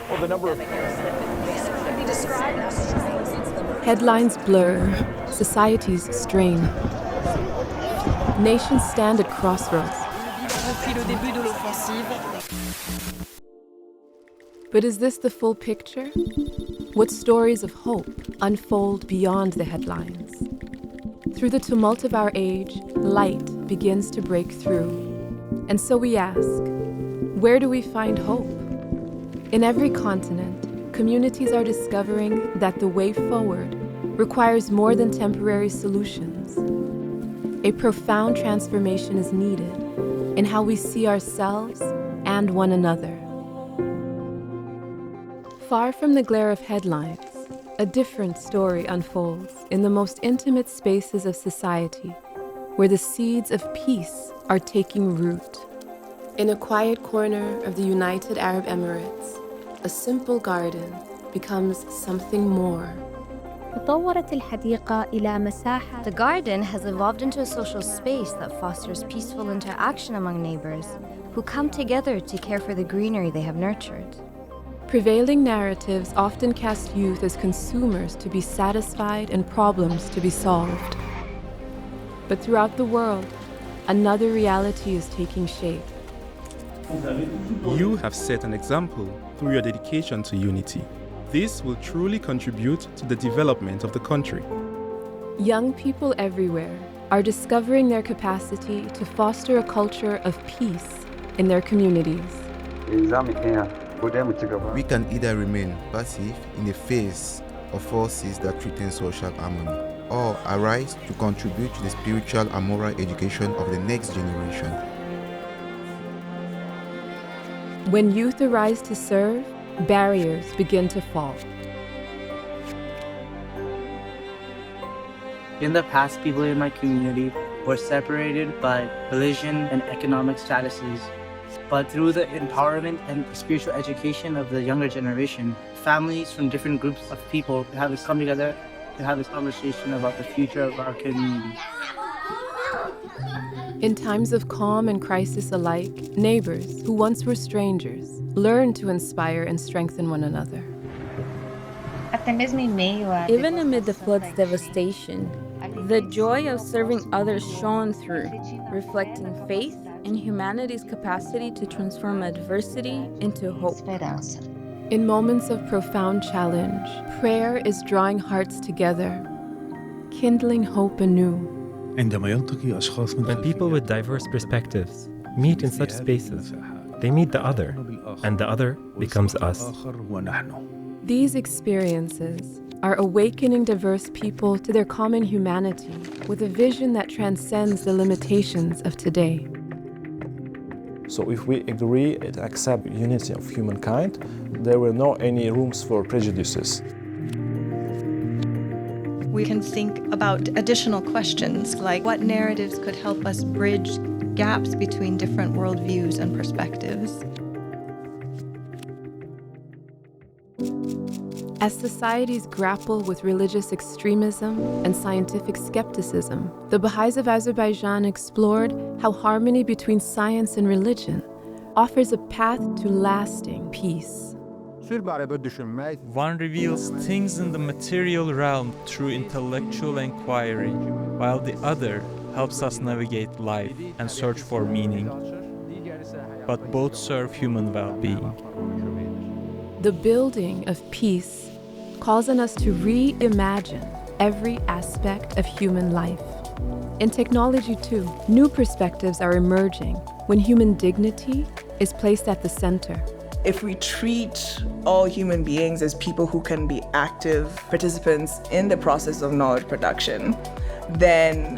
Well, the number of Headlines blur, societies strain. Nations stand at crossroads. But is this the full picture? What stories of hope unfold beyond the headlines? Through the tumult of our age, light begins to break through. And so we ask, where do we find hope? In every continent, communities are discovering that the way forward requires more than temporary solutions. A profound transformation is needed in how we see ourselves and one another. Far from the glare of headlines, a different story unfolds in the most intimate spaces of society, where the seeds of peace are taking root. In a quiet corner of the United Arab Emirates, a simple garden becomes something more. تطورت الحديقة إلى مساحة. The garden has evolved into a social space that fosters peaceful interaction among neighbors who come together to care for the greenery they have nurtured. Prevailing narratives often cast youth as consumers to be satisfied and problems to be solved. But throughout the world, another reality is taking shape. You have set an example through your dedication to unity. This will truly contribute to the development of the country. Young people everywhere are discovering their capacity to foster a culture of peace in their communities. We can either remain passive in the face of forces that threaten social harmony, or arise to contribute to the spiritual and moral education of the next generation. When youth arise to serve, barriers begin to fall. In the past, people in my community were separated by religion and economic statuses. But through the empowerment and spiritual education of the younger generation, families from different groups of people have come together to have this conversation about the future of our community. In times of calm and crisis alike, neighbors who once were strangers learn to inspire and strengthen one another. Even amid the flood's devastation, the joy of serving others shone through, reflecting faith and humanity's capacity to transform adversity into hope. In moments of profound challenge, prayer is drawing hearts together, kindling hope anew. When people with diverse perspectives meet in such spaces, they meet the other, and the other becomes us. These experiences are awakening diverse people to their common humanity with a vision that transcends the limitations of today. So if we agree and accept unity of humankind, there will not any rooms for prejudices. We can think about additional questions like what narratives could help us bridge gaps between different worldviews and perspectives. As societies grapple with religious extremism and scientific skepticism, the Baha'is of Azerbaijan explored how harmony between science and religion offers a path to lasting peace. One reveals things in the material realm through intellectual inquiry, while the other helps us navigate life and search for meaning. But both serve human well-being. The building of peace calls on us to reimagine every aspect of human life. In technology, too, new perspectives are emerging when human dignity is placed at the center. If we treat all human beings as people who can be active participants in the process of knowledge production, then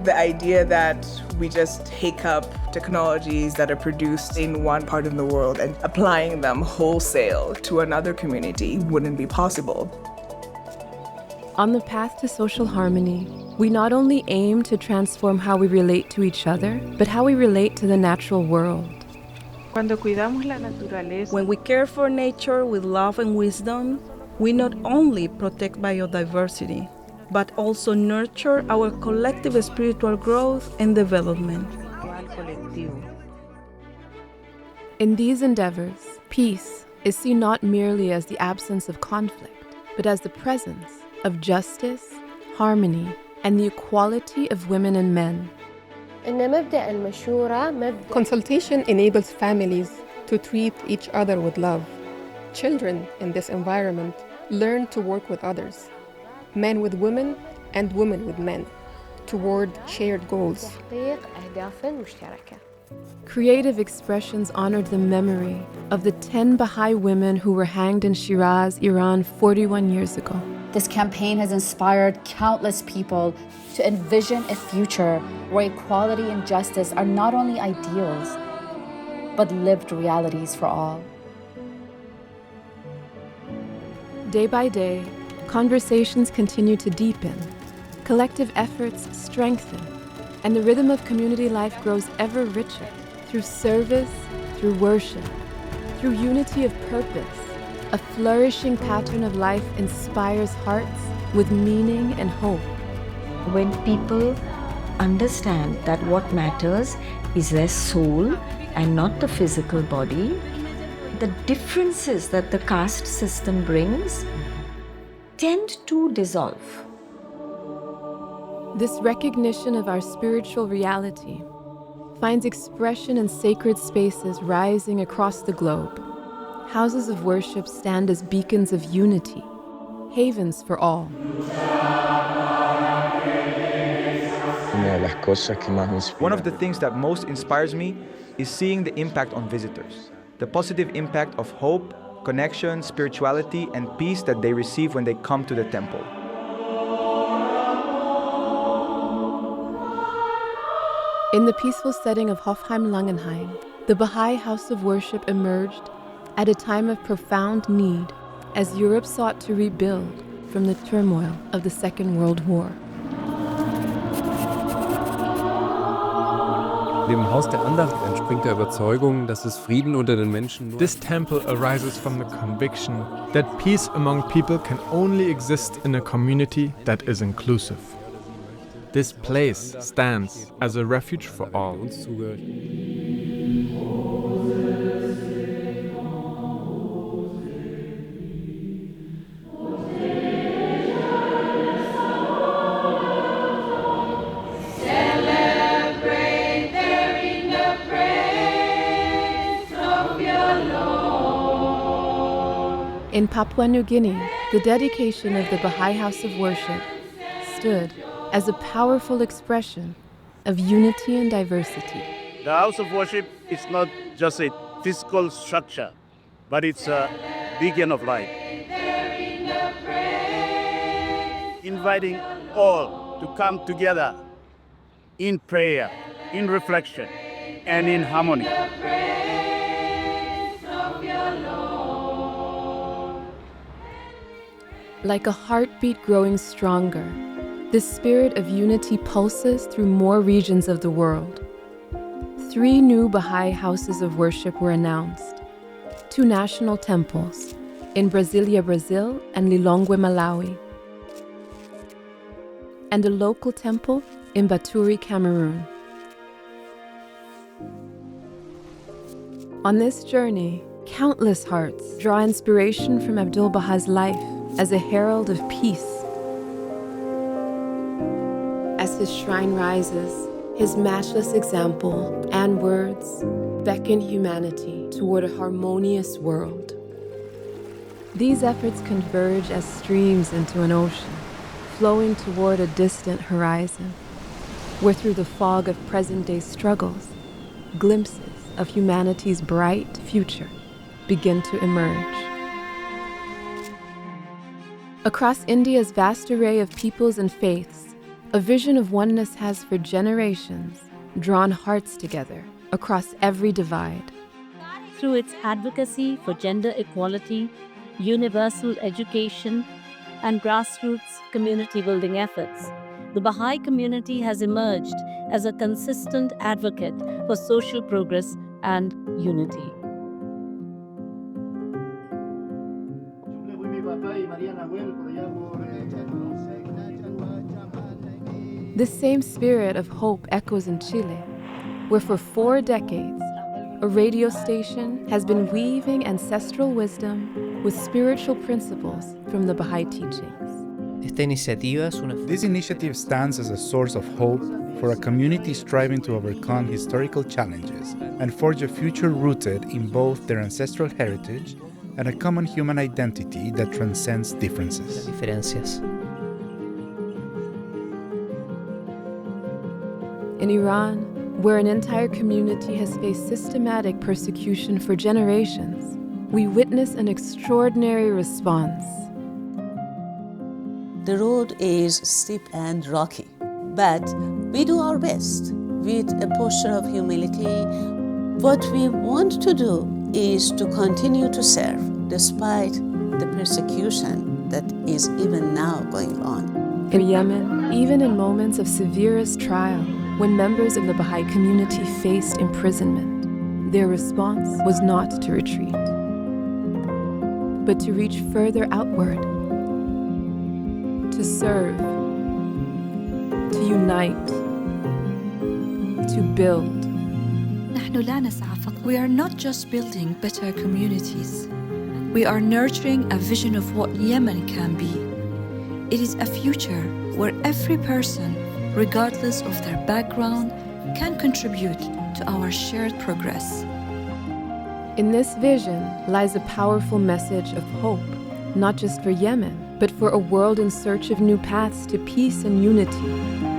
the idea that we just take up technologies that are produced in one part of the world and applying them wholesale to another community wouldn't be possible. On the path to social harmony, we not only aim to transform how we relate to each other, but how we relate to the natural world. When we care for nature with love and wisdom, we not only protect biodiversity, but also nurture our collective spiritual growth and development. In these endeavors, peace is seen not merely as the absence of conflict, but as the presence of justice, harmony, and the equality of women and men. Consultation enables families to treat each other with love. Children in this environment learn to work with others, men with women and women with men, toward shared goals. Creative expressions honored the memory of the 10 Baha'i women who were hanged in Shiraz, Iran 41 years ago. This campaign has inspired countless people to envision a future where equality and justice are not only ideals, but lived realities for all. Day by day, conversations continue to deepen, collective efforts strengthen, and the rhythm of community life grows ever richer through service, through worship, through unity of purpose. A flourishing pattern of life inspires hearts with meaning and hope. When people understand that what matters is their soul and not the physical body, the differences that the caste system brings tend to dissolve. This recognition of our spiritual reality finds expression in sacred spaces rising across the globe. Houses of worship stand as beacons of unity, havens for all. One of the things that most inspires me is seeing the impact on visitors, the positive impact of hope, connection, spirituality, and peace that they receive when they come to the temple. In the peaceful setting of Hofheim-Langenheim, the Baha'i House of Worship emerged at a time of profound need as Europe sought to rebuild from the turmoil of the Second World War. Dem Haus der Andacht entspringt der Überzeugung, dass es Frieden unter den Menschen nur... This temple arises from the conviction that peace among people can only exist in a community that is inclusive. This place stands as a refuge for all. In Papua New Guinea, the dedication of the Baha'i House of Worship stood as a powerful expression of unity and diversity. The House of Worship is not just a physical structure, but it's a beacon of light. Inviting all to come together in prayer, in reflection, and in harmony. Like a heartbeat growing stronger, the spirit of unity pulses through more regions of the world. 3 new Baha'i houses of worship were announced, 2 national temples in Brasilia, Brazil, and Lilongwe, Malawi, and a local temple in Baturi, Cameroon. On this journey, countless hearts draw inspiration from Abdul Baha's life as a herald of peace. As his shrine rises, his matchless example and words beckon humanity toward a harmonious world. These efforts converge as streams into an ocean, flowing toward a distant horizon, where through the fog of present-day struggles, glimpses of humanity's bright future begin to emerge. Across India's vast array of peoples and faiths, a vision of oneness has for generations drawn hearts together across every divide. Through its advocacy for gender equality, universal education, and grassroots community building efforts, the Baha'i community has emerged as a consistent advocate for social progress and unity. This same spirit of hope echoes in Chile, where for 4 decades, a radio station has been weaving ancestral wisdom with spiritual principles from the Baha'i teachings. This initiative stands as a source of hope for a community striving to overcome historical challenges and forge a future rooted in both their ancestral heritage and a common human identity that transcends differences. In Iran, where an entire community has faced systematic persecution for generations, we witness an extraordinary response. The road is steep and rocky, but we do our best with a posture of humility. What we want to do is to continue to serve despite the persecution that is even now going on. In Yemen, even in moments of severest trial, when members of the Baha'i community faced imprisonment, their response was not to retreat, but to reach further outward, to serve, to unite, to build. We are not just building better communities. We are nurturing a vision of what Yemen can be. It is a future where every person, regardless of their background, can contribute to our shared progress. In this vision lies a powerful message of hope, not just for Yemen, but for a world in search of new paths to peace and unity.